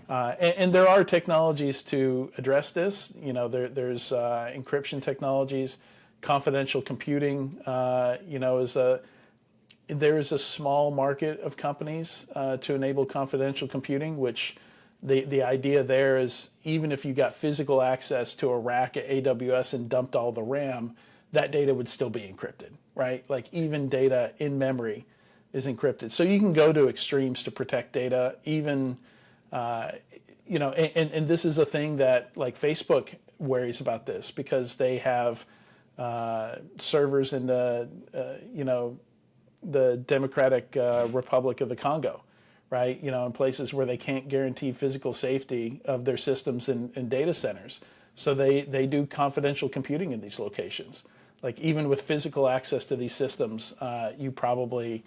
And there are technologies to address this. There's encryption technologies, confidential computing. There is a small market of companies to enable confidential computing, which the idea there is even if you got physical access to a rack at AWS and dumped all the RAM, that data would still be encrypted, right? Like even data in memory is encrypted. So you can go to extremes to protect data, even uh, and this is a thing that like Facebook worries about this because they have servers in the Democratic Republic of the Congo, right? In places where they can't guarantee physical safety of their systems and data centers. So they do confidential computing in these locations. Like even with physical access to these systems, you probably,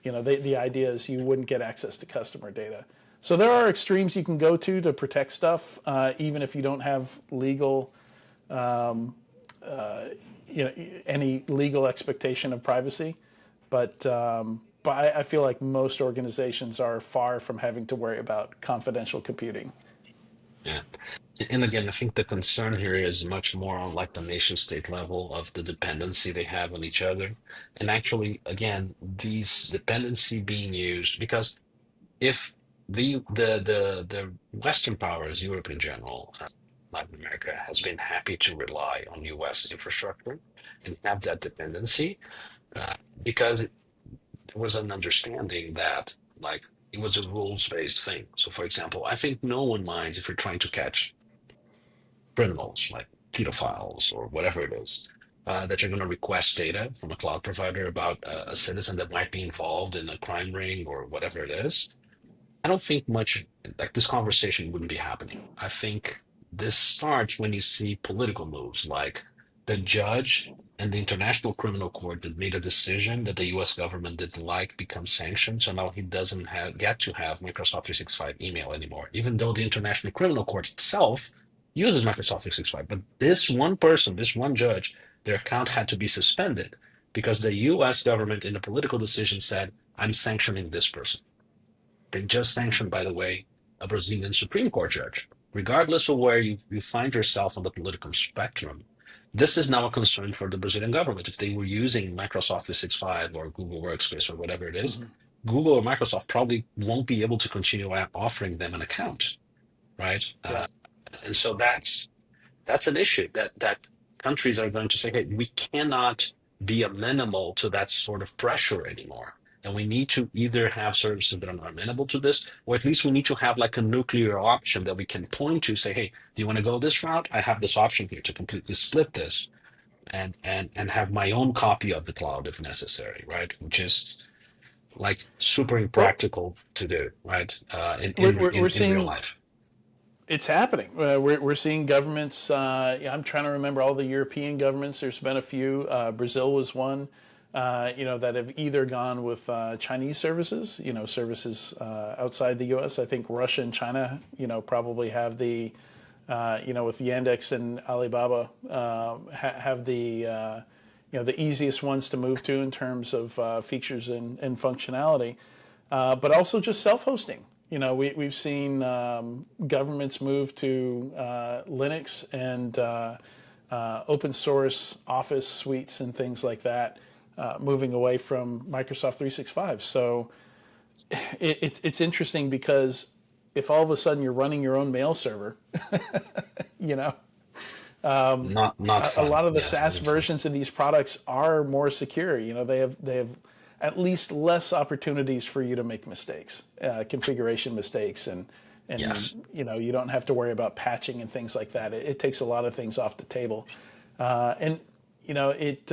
the idea is you wouldn't get access to customer data. So there are extremes you can go to protect stuff, even if you don't have legal, um, uh, any legal expectation of privacy. But I feel like most organizations are far from having to worry about confidential computing. Yeah. And again, I think the concern here is much more on like the nation state level of the dependency they have on each other. And actually, again, these dependency being used because if the Western powers, Europe in general, Latin America, has been happy to rely on US infrastructure and have that dependency, because there was an understanding that like it was a rules-based thing. So for example, I think no one minds if you're trying to catch criminals like pedophiles or whatever it is, that you're going to request data from a cloud provider about a citizen that might be involved in a crime ring or whatever it is. I don't think much like this conversation wouldn't be happening. I think this starts when you see political moves like the judge and the International Criminal Court that made a decision that the US government didn't like become sanctioned. So now he doesn't get to have Microsoft 365 email anymore, even though the International Criminal Court itself uses Microsoft 365. But this one person, this one judge, their account had to be suspended because the US government in a political decision said, I'm sanctioning this person. They just Mhm. sanctioned, by the way, a Brazilian Supreme Court judge. Regardless of where you find yourself on the political spectrum, this is now a concern for the Brazilian government. If they were using Microsoft 365 or Google Workspace or whatever it is, Mhm. Google or Microsoft probably won't be able to continue offering them an account, right? Yeah. And so that's an issue that countries are going to say, hey, we cannot be amenable to that sort of pressure anymore. And we need to either have services that are amenable to this, or at least we need to have like a nuclear option that we can point to, say, hey, do you want to go this route? I have this option here to completely split this and have my own copy of the cloud if necessary, right? Which is like super Well, impractical to do, right? we're In real seeing life. it's happening. We're seeing governments. Yeah, I'm trying to remember all the European governments. There's been a few. Brazil was one. That have either gone with Chinese services. Services outside the U.S. I think Russia and China. Probably have the. With Yandex and Alibaba, have the easiest ones to move to in terms of features and functionality, but also just self-hosting. We've seen governments move to Linux and open source Office suites and things like that, moving away from Microsoft 365. So it's interesting because if all of a sudden you're running your own mail server, you know, Not a fun. lot of the Yes, SaaS not fun. versions of these products are more secure. They have at least less opportunities for you to make mistakes, configuration mistakes, and Yes. you don't have to worry about patching and things like that. It takes a lot of things off the table, and it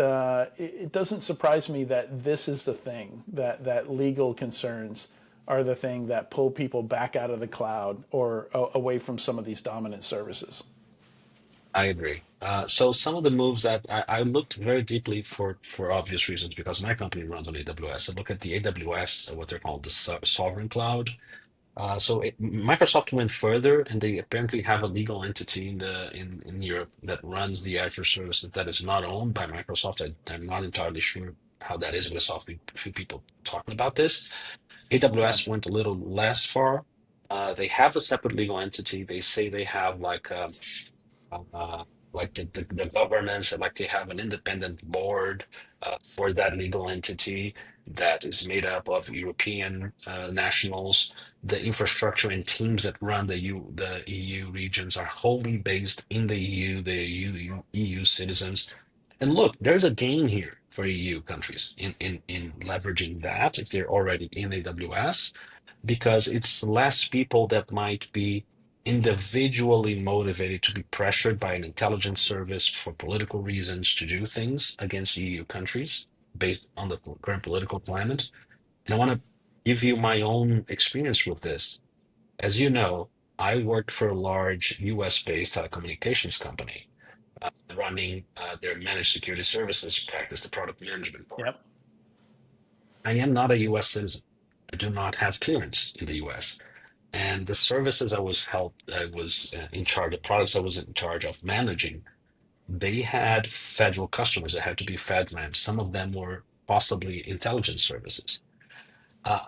doesn't surprise me that this is the thing that legal concerns are the thing that pull people back out of the cloud or away from some of these dominant services. I agree. So some of the moves that I looked very deeply for obvious reasons because my company runs on AWS. I look at the AWS, what they're called the sovereign cloud. Microsoft went further, and they apparently have a legal entity in Europe that runs the Azure services that is not owned by Microsoft. I'm not entirely sure how that is, but I saw a few people talking about this. Yeah. AWS went a little less far. They have a separate legal entity. They say they have uh, like the governance, and like they have an independent board for that legal entity that is made up of European nationals. The infrastructure and teams that run the EU regions are wholly based in the EU. The EU citizens. And look, there's a gain here for EU countries in leveraging that if they're already in AWS because it's less people that might be individually motivated to be pressured by an intelligence service for political reasons to do things against EU countries based on the current political climate. And I want to give you my own experience with this. As you know, I worked for a large US-based telecommunications company running their managed security services practice, the product management part. Yep. I am not a US citizen. I do not have clearance in the US. And the services I was in charge, the products I was in charge of managing, they had federal customers that had to be FedRAMP. Some of them were possibly intelligence services.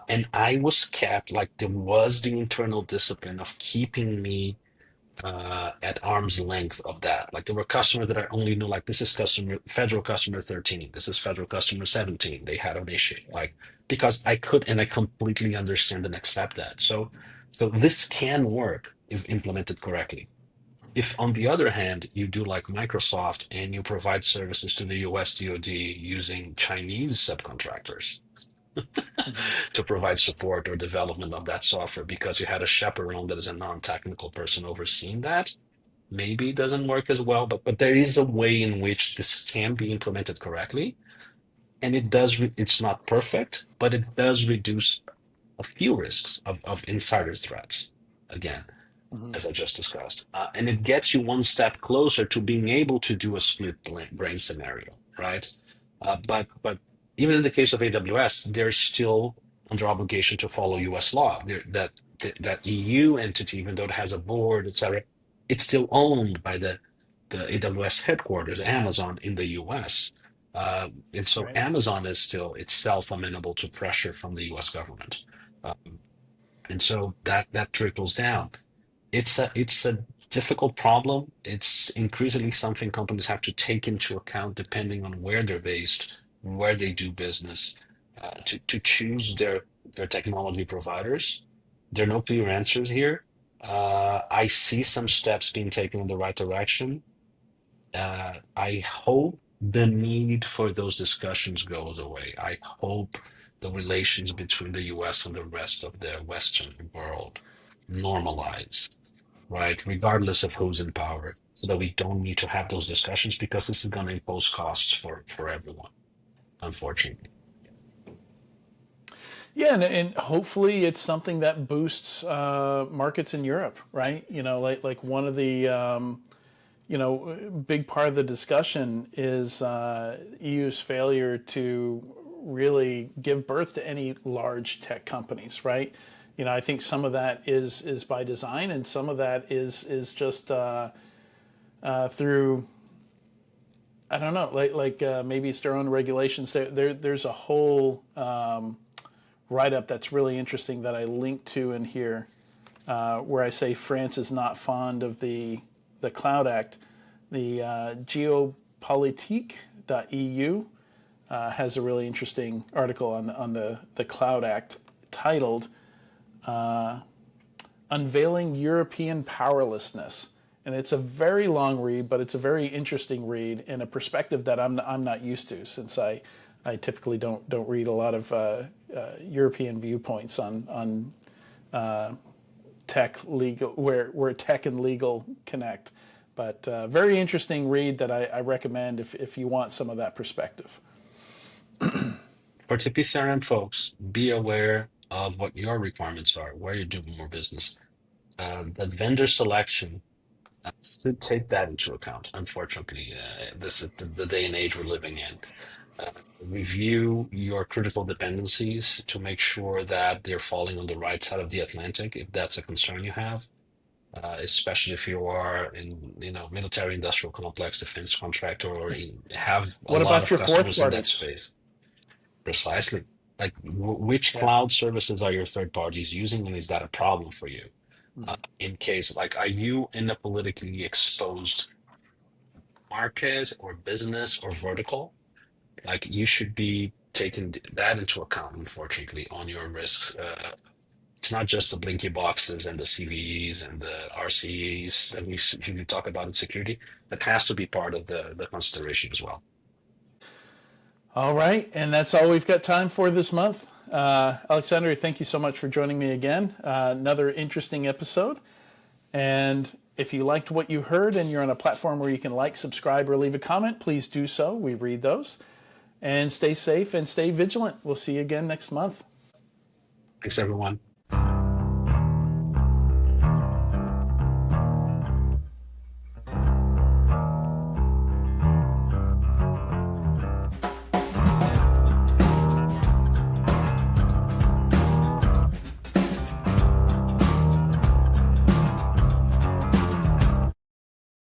And I was kept, like, there was the internal discipline of keeping me at arm's length of that. Like, there were customers that I only knew, like, this is federal customer 13, this is federal customer 17. They had an issue. Like, because I could, and I completely understand and accept that. So this can work if implemented correctly. If, on the other hand, you do like Microsoft and you provide services to the US DoD using Chinese subcontractors Hmm. to provide support or development of that software because you had a chaperone that is a non-technical person overseeing that, maybe it doesn't work as well. But there is a way in which this can be implemented correctly, and it's not perfect, but it does reduce a few risks of insider threats. Again, Hmm. as I just discussed. And it gets you one step closer to being able to do a split brain scenario, right? But even in the case of AWS, they're still under obligation to follow US law. That EU entity, even though it has a board, etc., it's still owned by the AWS headquarters, Amazon in the US. And so Right. Amazon is still itself amenable to pressure from the US government. And so that trickles down. It's a difficult problem. It's increasingly something companies have to take into account depending on where they're based, where they do business, to choose their technology providers. There are no clear answers here. I see some steps being taken in the right direction. I hope the need for those discussions goes away. I hope the relations between the US and the rest of the Western world normalize, right? Regardless of who's in power, so that we don't need to have those discussions because this is going to impose costs for everyone, unfortunately. Yeah, and hopefully it's something that boosts markets in Europe, right? Like one of the big part of the discussion is EU's failure to really give birth to any large tech companies, right? I think some of that is by design, and some of that is just through, I don't know, like maybe it's their own regulations. There's a whole write up that's really interesting that I linked to in here, where I say France is not fond of the Cloud Act. The geopolitique.eu has a really interesting article on the Cloud Act titled Unveiling European Powerlessness. And it's a very long read, but it's a very interesting read in a perspective that I'm not used to, since I typically don't read a lot of European viewpoints on tech legal, where tech and legal connect. But very interesting read that I recommend if you want some of that perspective. For TPCRM folks, be aware of what your requirements are, where you're doing more business. The vendor selection should take that into account. Unfortunately, this is the day and age we're living in. Review your critical dependencies to make sure that they're falling on the right side of the Atlantic, if that's a concern you have, especially if you are in, military industrial complex defense contractor or have a What lot about of your fourth customers in that parties? space. Precisely. Like, which Yeah. cloud services are your third parties using, and is that a problem for you? Mhm. In case, like, are you in a politically exposed market or business or vertical? Like, you should be taking that into account, unfortunately, on your risks. It's not just the blinky boxes and the CVEs and the RCEs that we usually talk about in security. That has to be part of the consideration as well. All right, and that's all we've got time for this month. Alexandre, thank you so much for joining me again. Another interesting episode. And if you liked what you heard and you're on a platform where you can like, subscribe, or leave a comment, please do so. We read those. And stay safe and stay vigilant. We'll see you again next month. Thanks, everyone.